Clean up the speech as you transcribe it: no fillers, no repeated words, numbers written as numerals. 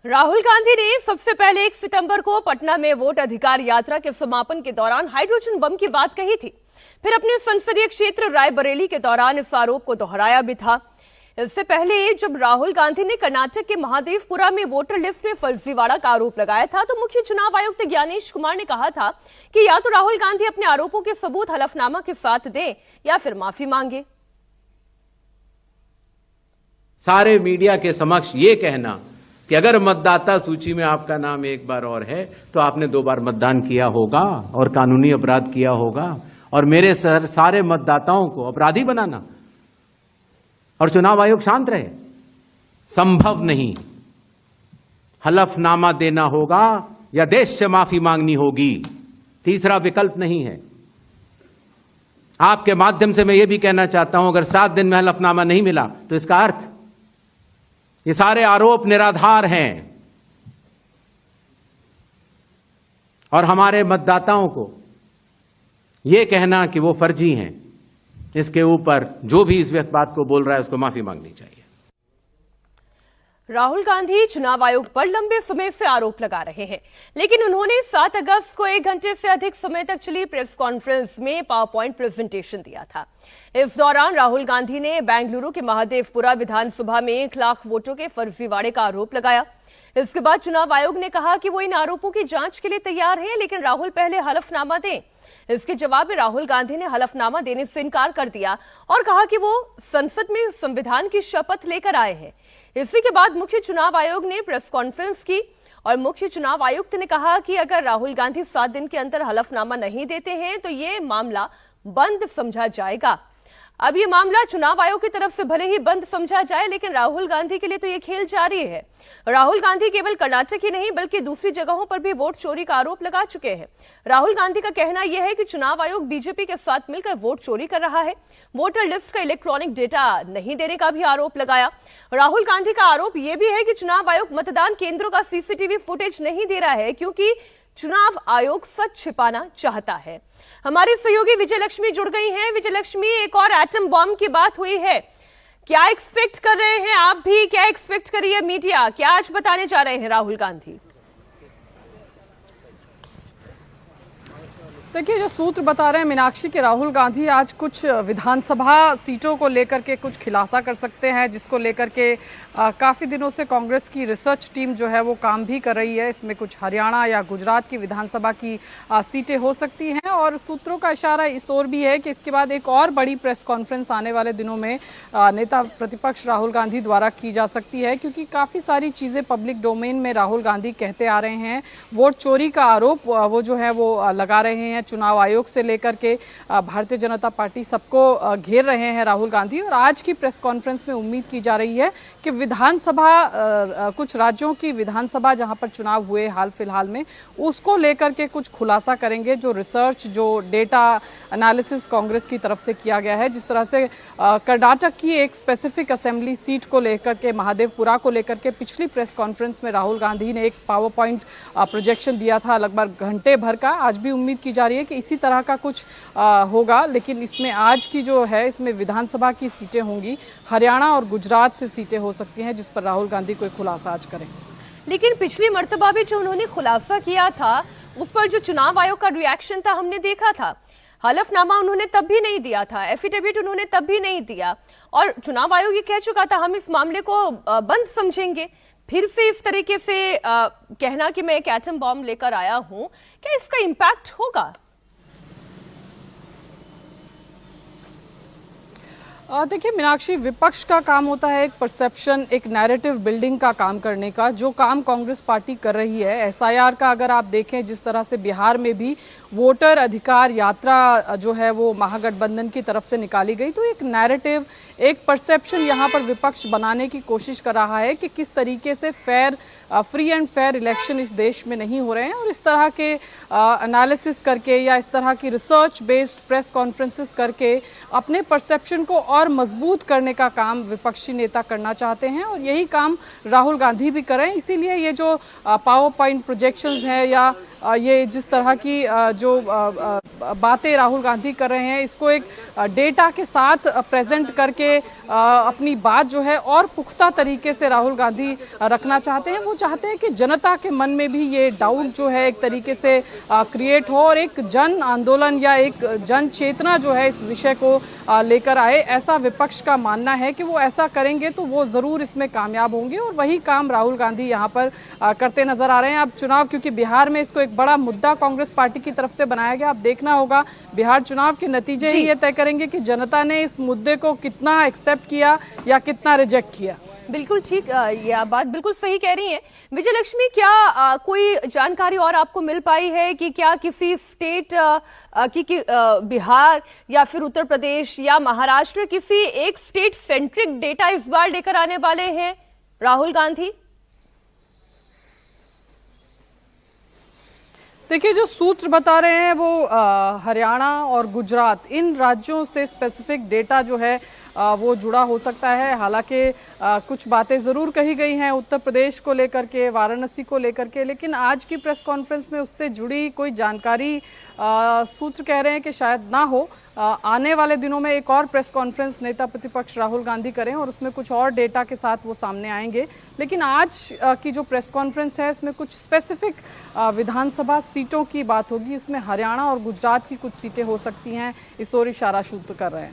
राहुल गांधी ने सबसे पहले 1 सितंबर को पटना में वोट अधिकार यात्रा के समापन के दौरान हाइड्रोजन बम की बात कही थी। फिर अपने संसदीय क्षेत्र रायबरेली के दौरान इस आरोप को दोहराया भी था। इससे पहले जब राहुल गांधी ने कर्नाटक के महादेवपुरा में वोटर लिस्ट में फर्जीवाड़ा का आरोप लगाया था, तो मुख्य चुनाव आयुक्त ज्ञानेश कुमार ने कहा था कि या तो राहुल गांधी अपने आरोपों के सबूत हलफनामा के साथ दें या फिर माफी मांगे। सारे मीडिया के समक्ष ये कहना कि अगर मतदाता सूची में आपका नाम एक बार और है तो आपने 2 बार मतदान किया होगा और कानूनी अपराध किया होगा, और मेरे सारे मतदाताओं को अपराधी बनाना और चुनाव आयोग शांत रहे, संभव नहीं। हलफनामा देना होगा या देश से माफी मांगनी होगी, तीसरा विकल्प नहीं है। आपके माध्यम से मैं ये भी कहना चाहता हूं, अगर 7 दिन में हलफनामा नहीं मिला तो इसका अर्थ ये सारे आरोप निराधार हैं और हमारे मतदाताओं को यह कहना कि वो फर्जी हैं, इसके ऊपर जो भी इस बात को बोल रहा है उसको माफी मांगनी चाहिए। राहुल गांधी चुनाव आयोग पर लंबे समय से आरोप लगा रहे हैं, लेकिन उन्होंने 7 अगस्त को 1 घंटे से अधिक समय तक चली प्रेस कॉन्फ्रेंस में पावर पॉइंट प्रेजेंटेशन दिया था। इस दौरान राहुल गांधी ने बेंगलुरु के महादेवपुरा विधानसभा में 1 लाख वोटों के फर्जीवाड़े का आरोप लगाया। इसके बाद चुनाव आयोग ने कहा कि वो इन आरोपों की जांच के लिए तैयार है, लेकिन राहुल पहले हलफनामा दें। इसके जवाब में राहुल गांधी ने हलफनामा देने से इनकार कर दिया और कहा कि वो संसद में संविधान की शपथ लेकर आए हैं। इसी के बाद मुख्य चुनाव आयोग ने प्रेस कॉन्फ्रेंस की और मुख्य चुनाव आयुक्त ने कहा कि अगर राहुल गांधी 7 दिन के अंदर हलफनामा नहीं देते हैं तो ये मामला बंद समझा जाएगा। अब ये मामला चुनाव आयोग की तरफ से भले ही बंद समझा जाए, लेकिन राहुल गांधी के लिए तो ये खेल जारी है। राहुल गांधी केवल कर्नाटक ही नहीं बल्कि दूसरी जगहों पर भी वोट चोरी का आरोप लगा चुके हैं। राहुल गांधी का कहना यह है कि चुनाव आयोग बीजेपी के साथ मिलकर वोट चोरी कर रहा है। वोटर लिस्ट का इलेक्ट्रॉनिक डेटा नहीं देने का भी आरोप लगाया। राहुल गांधी का आरोप यह भी है कि चुनाव आयोग मतदान केंद्रों का सीसीटीवी फुटेज नहीं दे रहा है, क्योंकि चुनाव आयोग सच छिपाना चाहता है। हमारी सहयोगी विजय लक्ष्मी जुड़ गई हैं। विजय लक्ष्मी, एक और एटम बॉम्ब की बात हुई है, क्या एक्सपेक्ट कर रहे हैं आप भी, क्या एक्सपेक्ट कर रही है मीडिया, क्या आज बताने जा रहे हैं राहुल गांधी? देखिए, जो सूत्र बता रहे हैं मीनाक्षी के राहुल गांधी आज कुछ विधानसभा सीटों को लेकर के कुछ खुलासा कर सकते हैं, जिसको लेकर के काफ़ी दिनों से कांग्रेस की रिसर्च टीम जो है वो काम भी कर रही है। इसमें कुछ हरियाणा या गुजरात की विधानसभा की सीटें हो सकती हैं, और सूत्रों का इशारा इस ओर भी है कि इसके बाद एक और बड़ी प्रेस कॉन्फ्रेंस आने वाले दिनों में नेता प्रतिपक्ष राहुल गांधी द्वारा की जा सकती है, क्योंकि काफ़ी सारी चीज़ें पब्लिक डोमेन में राहुल गांधी कहते आ रहे हैं। वोट चोरी का आरोप वो जो है वो लगा रहे हैं, चुनाव आयोग से लेकर के भारतीय जनता पार्टी सबको घेर रहे हैं राहुल गांधी। और आज की प्रेस कॉन्फ्रेंस में उम्मीद की जा रही है कि विधानसभा, कुछ राज्यों की विधानसभा जहां पर चुनाव हुए हाल फिलहाल में, उसको लेकर के कुछ खुलासा करेंगे। जो रिसर्च, जो डेटा एनालिसिस कांग्रेस की तरफ से किया गया है, जिस तरह से कर्नाटक की एक स्पेसिफिक असेंबली सीट को लेकर के, महादेवपुरा को लेकर के पिछली प्रेस कॉन्फ्रेंस में राहुल गांधी ने एक पावर पॉइंट प्रोजेक्शन दिया था लगभग घंटे भर का। आज भी उम्मीद की जा रही है कि इसी तरह का कुछ होगा, लेकिन इसमें आज की जो है इसमें विधानसभा की सीटें होंगी, हरियाणा और गुजरात से सीटें हो सकती हैं, जिस पर राहुल गांधी कोई खुलासा आज करें। लेकिन पिछली मर्तबा भी जो उन्होंने खुलासा किया था उस पर जो चुनाव आयोग का रिएक्शन था हमने देखा था। हलफनामा उन्होंने तब भी नहीं दिया था, एफिडेविट उन्होंने तब भी नहीं दिया, और चुनाव आयोग ये कह चुका था हम इस मामले को बंद समझेंगे। फिर से इस तरीके से कहना कि मैं एक एटम बॉम्ब लेकर आया हूं, क्या इसका इम्पैक्ट होगा? देखिए मीनाक्षी, विपक्ष का काम होता है एक परसेप्शन, एक नैरेटिव बिल्डिंग का काम करने का, जो काम कांग्रेस पार्टी कर रही है। एसआईआर का अगर आप देखें, जिस तरह से बिहार में भी वोटर अधिकार यात्रा जो है वो महागठबंधन की तरफ से निकाली गई, तो एक नैरेटिव, एक परसेप्शन यहाँ पर विपक्ष बनाने की कोशिश कर रहा है कि किस तरीके से फ्री एंड फेयर इलेक्शन इस देश में नहीं हो रहे हैं। और इस तरह के एनालिसिस करके या इस तरह की रिसर्च बेस्ड प्रेस कॉन्फ्रेंसेस करके अपने परसेप्शन को और मजबूत करने का काम विपक्षी नेता करना चाहते हैं, और यही काम राहुल गांधी भी करें। इसीलिए ये जो पावर पॉइंट प्रोजेक्शंस हैं या ये जिस तरह की जो बातें राहुल गांधी कर रहे हैं, इसको एक डेटा के साथ प्रेजेंट करके अपनी बात जो है और पुख्ता तरीके से राहुल गांधी रखना चाहते हैं। वो चाहते हैं कि जनता के मन में भी ये डाउट जो है एक तरीके से क्रिएट हो और एक जन आंदोलन या एक जन चेतना जो है इस विषय को लेकर आए। ऐसा विपक्ष का मानना है कि वो ऐसा करेंगे तो वो जरूर इसमें कामयाब होंगे और वही काम राहुल गांधी यहाँ पर करते नजर आ रहे हैं। अब चुनाव, क्योंकि बिहार में इसको एक बड़ा मुद्दा कांग्रेस पार्टी की तरफ से बनाया गया, अब देखना होगा बिहार चुनाव के नतीजे ही ये तय करेंगे कि जनता ने इस मुद्दे को कितना एक्सेप्ट किया या कितना रिजेक्ट किया। बिल्कुल ठीक, ये आप बात बिल्कुल सही कह रही हैं विजयलक्ष्मी। क्या कोई जानकारी और आपको मिल पाई है कि क्या किसी स्टेट की बिहार या फिर उत्तर प्रदेश या महाराष्ट्र, किसी एक स्टेट सेंट्रिक डेटा इस बार लेकर आने वाले हैं राहुल गांधी? देखिए, जो सूत्र बता रहे हैं वो हरियाणा और गुजरात, इन राज्यों से स्पेसिफिक डेटा जो है वो जुड़ा हो सकता है। हालांकि कुछ बातें जरूर कही गई हैं उत्तर प्रदेश को लेकर के, वाराणसी को लेकर के, लेकिन आज की प्रेस कॉन्फ्रेंस में उससे जुड़ी कोई जानकारी सूत्र कह रहे हैं कि शायद ना हो। आने वाले दिनों में एक और प्रेस कॉन्फ्रेंस नेता प्रतिपक्ष राहुल गांधी करें और उसमें कुछ और डेटा के साथ वो सामने आएंगे। लेकिन आज की जो प्रेस कॉन्फ्रेंस है इसमें कुछ स्पेसिफिक विधानसभा सीटों की बात होगी। इसमें हरियाणा और गुजरात की कुछ सीटें हो सकती हैं, इस ओर इशारा सूत्र कर रहे हैं।